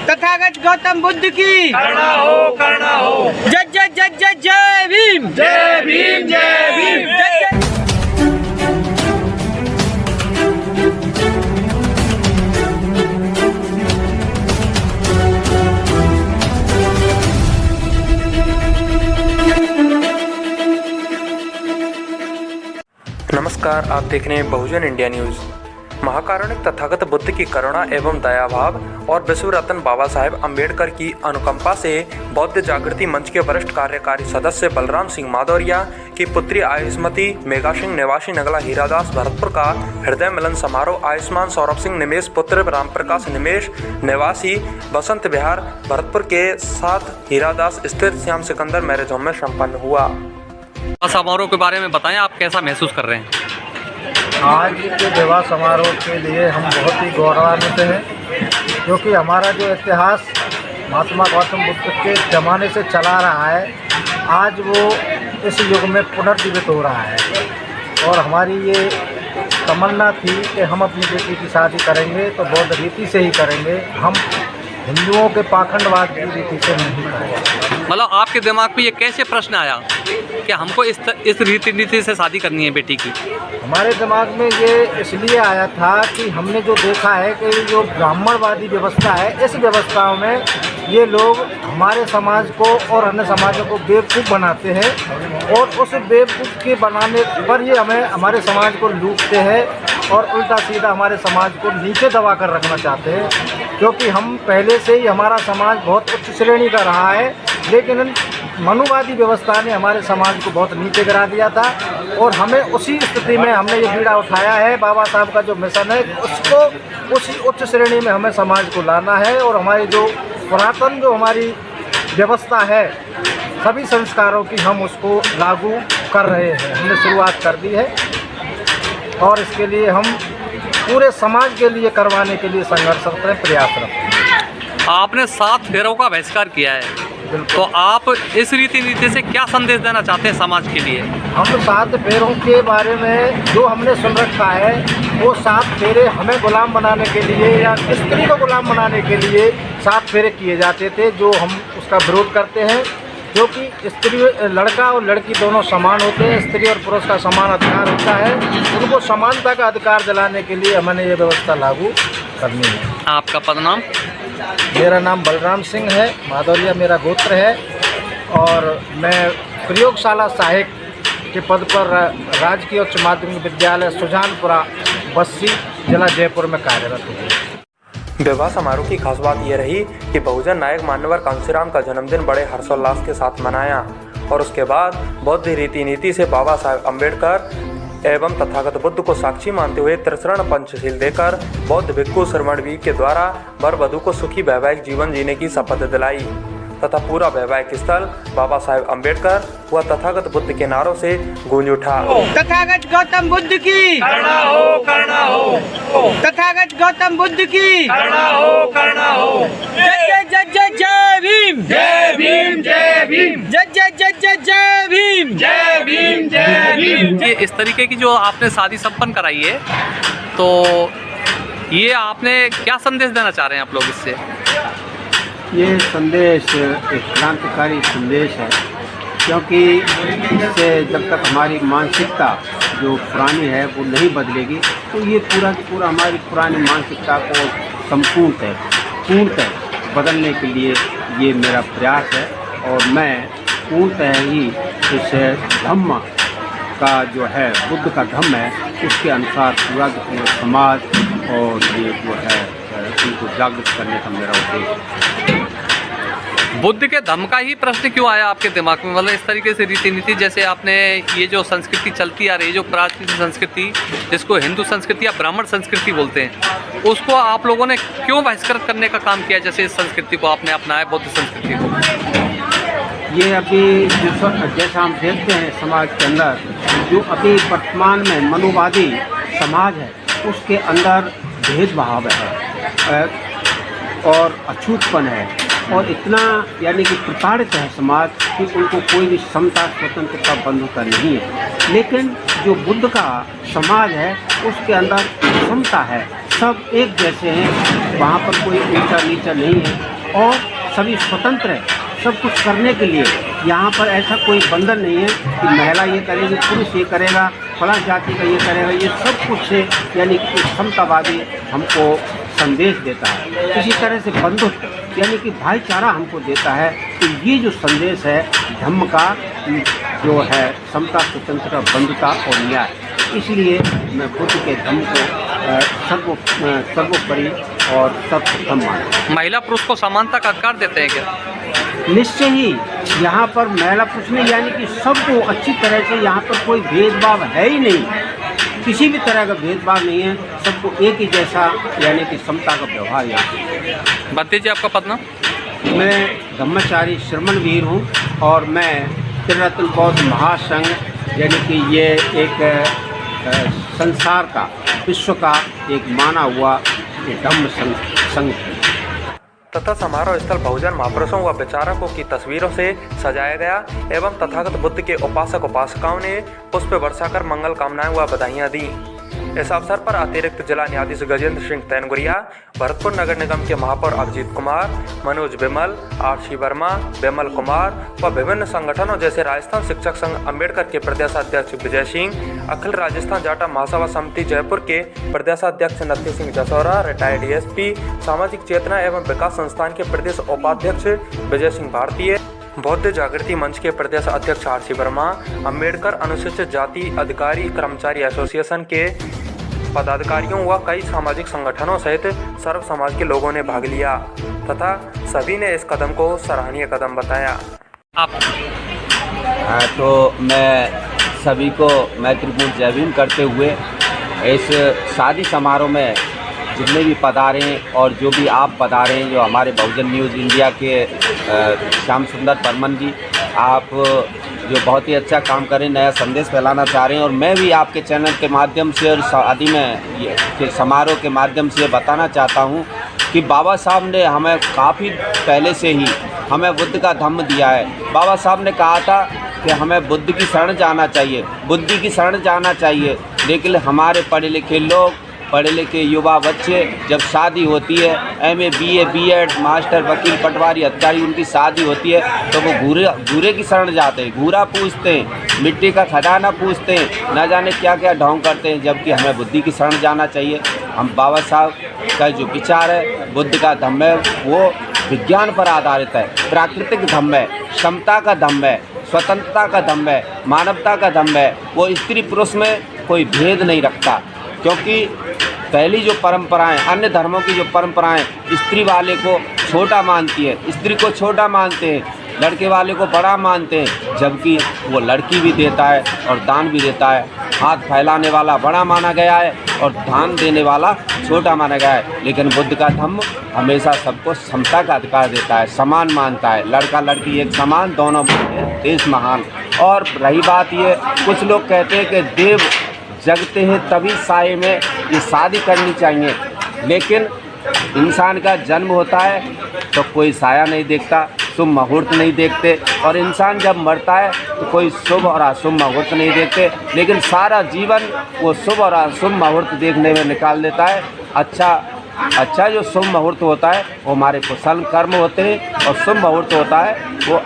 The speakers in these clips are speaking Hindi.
तथागत गौतम बुद्ध की करुणा हो, करुणा हो। जय जय जय जय जय भीम, जय भीम, जय भीम। जय जय। नमस्कार, आप देख रहे हैं बहुजन इंडिया न्यूज। महाकारुणिक तथागत बुद्ध की करुणा एवं दया भाव और विश्व रत्न बाबा साहेब अम्बेडकर की अनुकंपा से बौद्ध जागृति मंच के वरिष्ठ कार्यकारी सदस्य बलराम सिंह मादौरिया की पुत्री आयुष्मती मेघा सिंह निवासी नगला हीरादास भरतपुर का हृदय मिलन समारोह आयुष्मान सौरभ सिंह निमेश पुत्र रामप्रकाश निमेश निवासी बसंत विहार भरतपुर के साथ हीरादास स्थित श्याम सिकंदर मैरिज होम में संपन्न हुआ। समारोह के बारे में बताएं, आप कैसा महसूस कर रहे हैं? आज के विवाह समारोह के लिए हम बहुत ही गौरवान्वित हैं, क्योंकि हमारा जो इतिहास महात्मा गौतम बुद्ध के ज़माने से चला रहा है, आज वो इस युग में पुनर्जीवित हो रहा है। और हमारी ये तमन्ना थी कि हम अपनी बेटी की शादी करेंगे तो बौद्ध रीति से ही करेंगे, हम हिंदुओं के पाखंडवाद की रीति से नहीं करेंगे। मतलब आपके दिमाग में ये कैसे प्रश्न आया कि हमको इस रीति से शादी करनी है बेटी की? हमारे दिमाग में ये इसलिए आया था कि हमने जो देखा है कि जो ब्राह्मणवादी व्यवस्था है, इस व्यवस्थाओं में ये लोग हमारे समाज को और अन्य समाजों को बेवकूफ़ बनाते हैं और उस बेवकूफ़ के बनाने पर ये हमारे समाज को लूटते हैं और उल्टा सीधा हमारे समाज को नीचे दबा कर रखना चाहते हैं। क्योंकि हम पहले से ही हमारा समाज बहुत उच्च श्रेणी का रहा है, लेकिन मनुवादी व्यवस्था ने हमारे समाज को बहुत नीचे गिरा दिया था और हमें उसी स्थिति में हमने ये बीड़ा उठाया है। बाबा साहब का जो मिशन है उसको उसी उच्च श्रेणी में हमें समाज को लाना है और हमारी जो पुरातन जो हमारी व्यवस्था है, सभी संस्कारों की हम उसको लागू कर रहे हैं। हमने शुरुआत कर दी है और इसके लिए हम पूरे समाज के लिए करवाने के लिए संघर्षरत हैं, प्रयासरत हैं। आपने 7 फेरों का बहिष्कार किया है, तो आप इस रीति से क्या संदेश देना चाहते हैं समाज के लिए? हम 7 फेरों के बारे में जो हमने सुन रखा है, वो 7 फेरे हमें गुलाम बनाने के लिए या स्त्री को गुलाम बनाने के लिए 7 फेरे किए जाते थे, जो हम उसका विरोध करते हैं। क्योंकि स्त्री लड़का और लड़की दोनों समान होते हैं, स्त्री और पुरुष का समान अधिकार होता है, उनको समानता का अधिकार दिलाने के लिए हमने ये व्यवस्था लागू करनी है। आपका पदनाम? मेरा नाम बलराम सिंह है, मादौरिया मेरा गोत्र है और मैं प्रयोगशाला सहायक के पद पर राजकीय उच्च माध्यमिक विद्यालय सुजानपुरा बस्सी जिला जयपुर में कार्यरत हूँ। विवाह समारोह की खास बात यह रही कि बहुजन नायक मान्यवर कांशीराम का जन्मदिन बड़े हर्षोल्लास के साथ मनाया और उसके बाद बौद्ध रीति नीति से बाबा साहेब अम्बेडकर एवं तथागत बुद्ध को साक्षी मानते हुए त्रिशरण पंचशील देकर बौद्ध भिक्षु श्रवणवीर के द्वारा वर वधू को सुखी वैवाहिक जीवन जीने की शपथ दिलाई तथा पूरा वैवाहिक स्थल बाबा साहेब अम्बेडकर व तथागत बुद्ध के नारों से गूंज उठा। तथागत गौतम बुद्ध की करुणा हो, करुणा हो। तथागत गौतम बुद्ध की करुणा हो, करुणा हो। जय जय जय जय जय भीम, जय भीम, जय भीम। जय जय जय जय जय भीम, जय भीम, जय भीम। ये इस तरीके की जो आपने शादी संपन्न कराई है, तो ये आपने क्या संदेश देना चाह रहे हैं आप लोग इससे? ये संदेश एक क्रांतिकारी संदेश है, क्योंकि इससे जब तक हमारी मानसिकता जो पुरानी है वो नहीं बदलेगी, तो ये पूरा की पूरा हमारी पुरानी मानसिकता को पूर्णतः बदलने के लिए ये मेरा प्रयास है। और मैं पूर्णतः ही इस धम्म का जो है, बुद्ध का धम्म है, उसके अनुसार पूरा समाज और ये जो है उनको जागृत करने का मेरा उद्देश्य। बुद्ध के धम्म का ही प्रश्न क्यों आया आपके दिमाग में? मतलब इस तरीके से रीति नीति, जैसे आपने ये जो संस्कृति चलती आ रही है, जो प्राचीन संस्कृति जिसको हिंदू संस्कृति या ब्राह्मण संस्कृति बोलते हैं, उसको आप लोगों ने क्यों बहिष्कृत करने का काम किया? जैसे इस संस्कृति को आपने अपनाया, बौद्ध संस्कृति को। ये अभी जैसा हम देखते हैं समाज के अंदर, जो अभी वर्तमान में मनुवादी समाज है, उसके अंदर भेदभाव है और अछूतपन है और इतना यानी कि प्रताड़ित है समाज कि उनको कोई भी समता स्वतंत्रता बंधुता नहीं है। लेकिन जो बुद्ध का समाज है, उसके अंदर समता है, सब एक जैसे हैं, वहाँ पर कोई ऊंचा नीचा नहीं है और सभी स्वतंत्र हैं सब कुछ करने के लिए। यहाँ पर ऐसा कोई बंधन नहीं है कि महिला ये करेगी, पुरुष ये करेगा, फला जाति का ये करेगा, ये सब कुछ से यानी कि समतावादी हमको संदेश देता है। इसी तरह से बंधुत्व यानी कि भाईचारा हमको देता है। तो ये जो संदेश है धम्म का जो है समता, स्वतंत्रता, बंधुता और न्याय, इसलिए मैं बुद्ध के धम्म को सर्वोपरि और सर्वप्रथम मानता हूँ। महिला पुरुष को समानता का अधिकार देते हैं क्या? निश्चय ही यहाँ पर महिला पुरुष में यानी कि सबको अच्छी तरह से, यहाँ पर कोई भेदभाव है ही नहीं, किसी भी तरह का भेदभाव नहीं है, सबको एक ही जैसा यानी कि समता का व्यवहार यहाँ। बंते जी, आपका पद नाम? मैं ब्रह्मचारी श्रमण वीर हूँ और मैं त्रिरत्न बौद्ध महासंघ यानी कि ये एक संसार का, विश्व का एक माना हुआ धम्म संघ है। तथा समारोह स्थल बहुजन महापुरुषों व विचारकों की तस्वीरों से सजाया गया एवं तथागत बुद्ध के उपासक उपासिकाओं ने पुष्प वर्षा कर मंगल कामनाएं व बधाइयां दी। इस अवसर पर अतिरिक्त जिला न्यायाधीश गजेंद्र सिंह तैनगुरिया, भरतपुर नगर निगम के महापौर अभिजीत कुमार, मनोज बिमल, आरसी वर्मा, बिमल कुमार व विभिन्न संगठनों जैसे राजस्थान शिक्षक संघ अम्बेडकर के प्रदेशाध्यक्ष विजय सिंह, अखिल राजस्थान जाटा महासभा समिति जयपुर के प्रदेशाध्यक्ष नत्थी सिंह जसौरा, रिटायर्ड डीएसपी, सामाजिक चेतना एवं विकास संस्थान के प्रदेश उपाध्यक्ष विजय सिंह भारतीय, बौद्ध जागृति मंच के प्रदेश अध्यक्ष आरसी वर्मा, अम्बेडकर अनुसूचित जाति अधिकारी कर्मचारी एसोसिएशन के पदाधिकारियों व कई सामाजिक संगठनों सहित सर्व समाज के लोगों ने भाग लिया तथा सभी ने इस कदम को सराहनीय कदम बताया। आप? तो मैं सभी को मैत्रीपूर्ण जय भीम करते हुए इस शादी समारोह में जितने भी पधारे और जो भी आप पधारे, जो हमारे बहुजन न्यूज़ इंडिया के श्याम सुंदर बर्मन जी, आप जो बहुत ही अच्छा काम करें, नया संदेश फैलाना चाह रहे हैं और मैं भी आपके चैनल के माध्यम से और शादी में के समारोह के माध्यम से बताना चाहता हूं कि बाबा साहब ने हमें काफ़ी पहले से ही हमें बुद्ध का धम्म दिया है। बाबा साहब ने कहा था कि हमें बुद्ध की शरण जाना चाहिए, बुद्धि की शरण जाना चाहिए, लेकिन हमारे पढ़े लिखे लोग, पढ़े लिखे युवा बच्चे जब शादी होती है, एमए, बीए, बीएड, मास्टर, वकील, पटवारी, अधिकारी, उनकी शादी होती है तो वो घूरे की शरण जाते हैं, घूरा पूछते हैं, मिट्टी का खजाना पूछते हैं, न जाने क्या क्या ढोंग करते हैं, जबकि हमें बुद्धि की शरण जाना चाहिए। हम बाबा साहब का जो विचार है, बुद्ध का धम्म है, वो विज्ञान पर आधारित है, प्राकृतिक धम्म है, समता का धम्म है, स्वतंत्रता का धम्म है, मानवता का धम्म है। वो स्त्री पुरुष में कोई भेद नहीं रखता, क्योंकि पहली जो परंपराएं, अन्य धर्मों की जो परंपराएं स्त्री वाले को छोटा मानती है, स्त्री को छोटा मानते हैं, लड़के वाले को बड़ा मानते हैं, जबकि वो लड़की भी देता है और दान भी देता है। हाथ फैलाने वाला बड़ा माना गया है और दान देने वाला छोटा माना गया है, लेकिन बुद्ध का धम्म हमेशा सबको समता का अधिकार देता है, समान मानता है, लड़का लड़की एक समान, दोनों देश महान। और रही बात ये, कुछ लोग कहते हैं कि देव जगते हैं तभी साए में ये शादी करनी चाहिए, लेकिन इंसान का जन्म होता है तो कोई साया नहीं देखता, शुभ मुहूर्त नहीं देखते, और इंसान जब मरता है तो कोई शुभ और अशुभ मुहूर्त नहीं देखते, लेकिन सारा जीवन वो शुभ और अशुभ मुहूर्त देखने में निकाल देता है। अच्छा जो शुभ मुहूर्त होता है वो हमारे कुशल कर्म होते हैं, और शुभ मुहूर्त होता है वो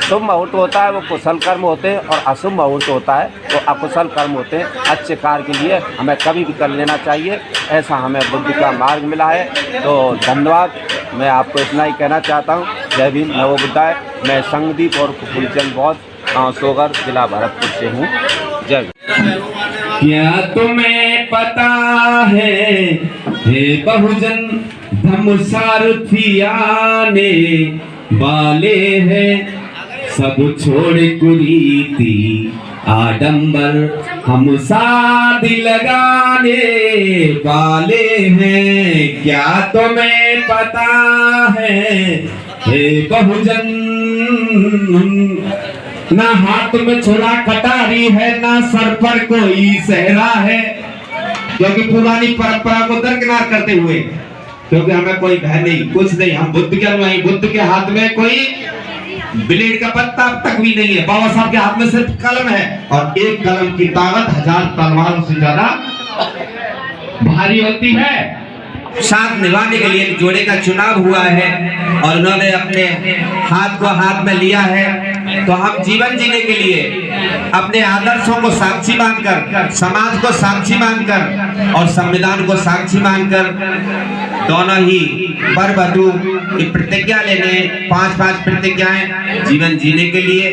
शुभ मुहूर्त होता है वो कुशल कर्म होते हैं, और अशुभ मुहूर्त होता है वो अकुशल कर्म होते हैं। अच्छे कार्य के लिए हमें कभी भी कर लेना चाहिए, ऐसा हमें बुद्ध का मार्ग मिला है। तो धन्यवाद, मैं आपको इतना ही कहना चाहता हूँ। जय भीम, नमो बुद्धाय। मैं संगदीप और फूलचंद बौद्ध, सोगर, जिला भरतपुर से हूँ। जय भीम। क्या तुम्हें पता है हे बहुजन धम्म सारथी आने वाले हैं, सब छोड़ कुरीति आडंबर हम शादी लगाने वाले हैं। क्या तुम्हें पता है हे बहुजन, ना हाथ में छुरा कटारी है, ना सर पर कोई सहरा है, क्योंकि पुरानी परंपरा को दरकिनार करते हुए, क्योंकि हमें कोई भय नहीं, कुछ नहीं, हम बुद्ध के अनुयायी। बुद्ध के हाथ में कोई ब्लेड का पत्ता तक भी नहीं है, बाबा साहब के हाथ में सिर्फ कलम है, और एक कलम की ताकत 1000 तलवारों से ज्यादा भारी होती है। साथ निभाने के लिए एक जोड़े का चुनाव हुआ है और उन्होंने अपने हाथ को हाथ में लिया है। तो हम जीवन जीने के लिए अपने आदर्शों को साक्षी मानकर, समाज को साक्षी मानकर और संविधान को साक्षी मानकर दोनों ही वर वधू की प्रतिज्ञा लेने, 5-5 प्रतिज्ञाएं जीवन जीने के लिए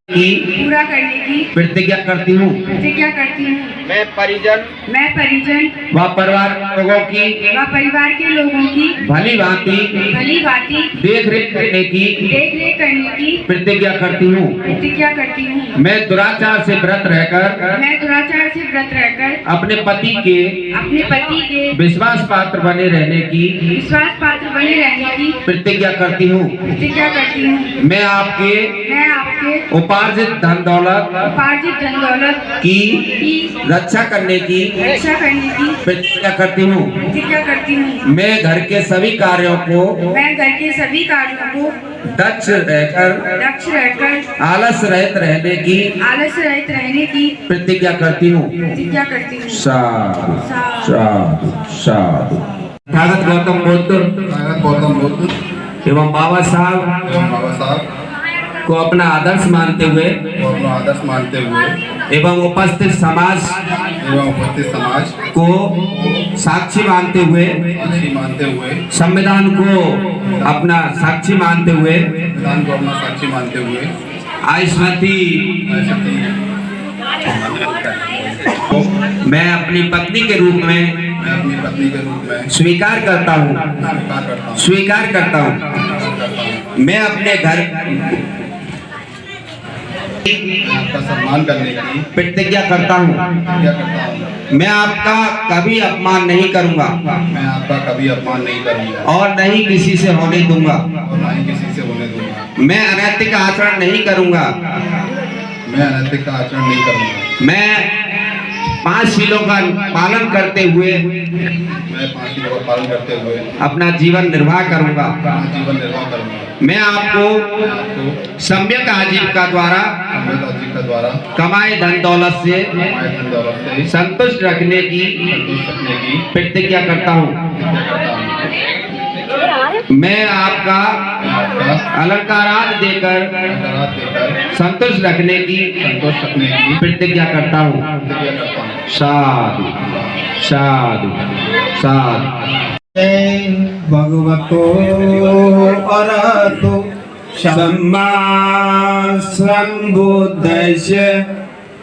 पूरा करने की प्रतिज्ञा करती हूँ। मैं परिजन व परिवार लोगों की के लोगों की भली भांति देख रेख करने की प्रतिज्ञा करती हूँ। मैं दुराचार से व्रत रहकर अपने पति के विश्वास पात्र बने रहने की प्रतिज्ञा करती हूँ। मैं आपके उपार्जित धन दौलत की रक्षा करने की प्रतिज्ञा करती हूँ। मैं घर के सभी कार्यों को दक्ष रहकर आलस रहित रहने की प्रतिज्ञा करती हूँ। साधु साधु साधु। तथागत गौतम बुद्ध एवं बाबा साहब को अपना आदर्श मानते हुए एवं उपस्थित समाज को साक्षी मानते हुए संविधान को अपना साक्षी मानते हुए आयुष्मती मैं अपनी पत्नी के रूप में स्वीकार करता हूँ। मैं अपने घर आपका सम्मान करने की प्रतिज्ञा करता हूँ। मैं आपका कभी अपमान नहीं करूँगा और न ही किसी से होने दूंगा। मैं अनैतिक आचरण नहीं करूँगा। मैं 5 शीलों का पालन करते हुए अपना जीवन निर्वाह करूँगा। मैं आपको सम्यक आजीविका द्वारा कमाए धन दौलत से संतुष्ट रखने की प्रतिज्ञा करता हूँ। मैं आपका अलंकाराद देकर संतुष्ट रखने की प्रतिज्ञा करता हूँ। साधु साधु साधु। भगवतो अरहतो सम्मा सम्बुद्धस्य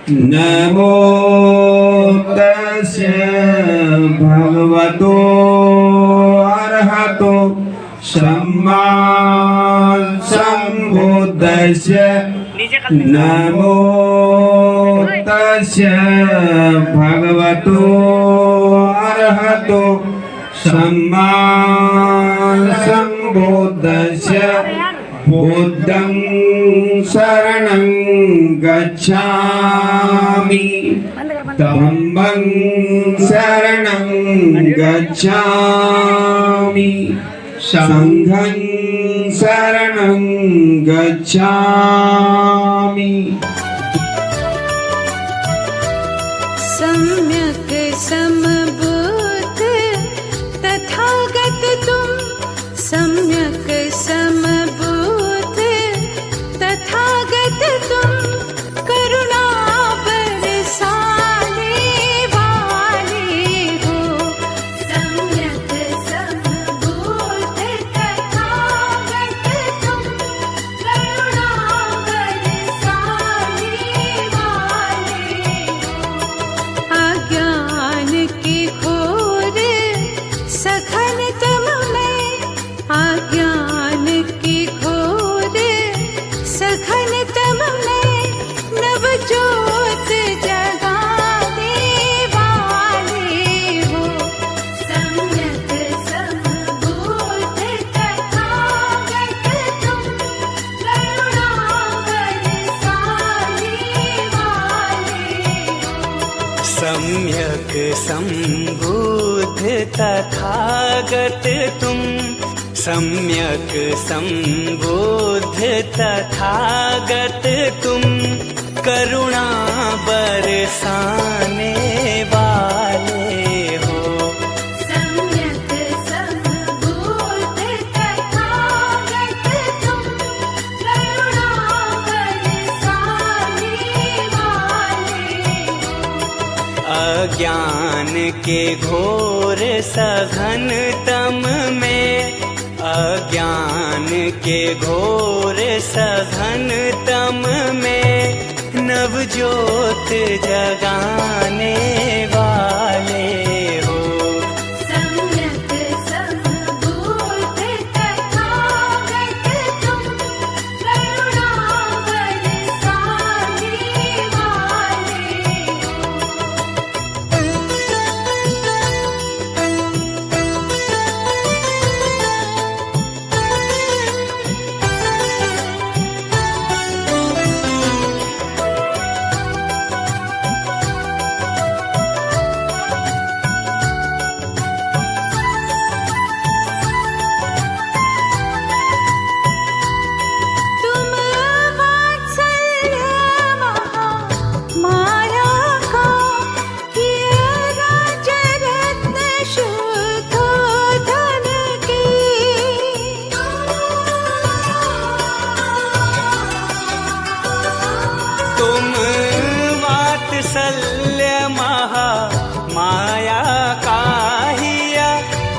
नमो तस्य भगवतो अरहतो सम्मा सम्बुद्धस्य नमो तस्य भगवतो अरहतो सम्मा सम्बुद्धस्य बुद्धं शरणं गच्छामि धम्मं शरणं गच्छामि संघं शरणं गच्छामि। सम्यक् समबुद्ध तथागत तुम सम्यक् समबुद्ध तथागत तुम करुणा बरसाने वाले हो। सम्यक् समबुद्ध तथागत तुम करुणा बरसाने वाले हो। अज्ञान के घोर सघन तुम में अज्ञान के घोर सघन तुम में नव ज्योत जगाने वाले हो। सम्यक् समबुद्ध तथागत तुम करुणा बरसाने वाले हो। सम्यक् सम्बुद्ध तथागत तुम सम्यक् सम्बुद्ध तथागत तुम करुणा बरसाने वाले हो। अज्ञान के घोर सघनतम में, अज्ञान के घोर सघनतम में नवज्योत जगाने वाले हो। सम्यक संबोध तथागत तुम, करुणा बरसाने वाले तुम वात्सल्य महामाया का, ये राजरत्न शुद्धोधन की। तुम वात्सल्य महा माया काहिया,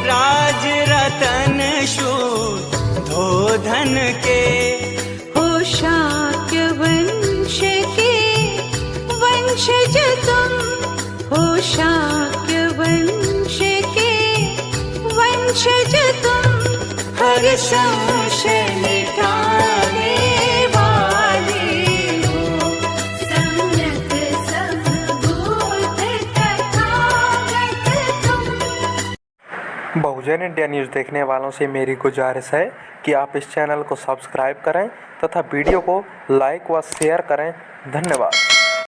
राज रतन शूधोधन के। हो शाक्य वंश के वंशज तुम, हो शाक्य वंश के वंशज तुम, हर संशय मिटाने वाले हो। सम्यक संबोध तथागत तुम। बहुजन इंडिया न्यूज़ देखने वालों से मेरी गुजारिश है कि आप इस चैनल को सब्सक्राइब करें तथा वीडियो को लाइक व शेयर करें। धन्यवाद।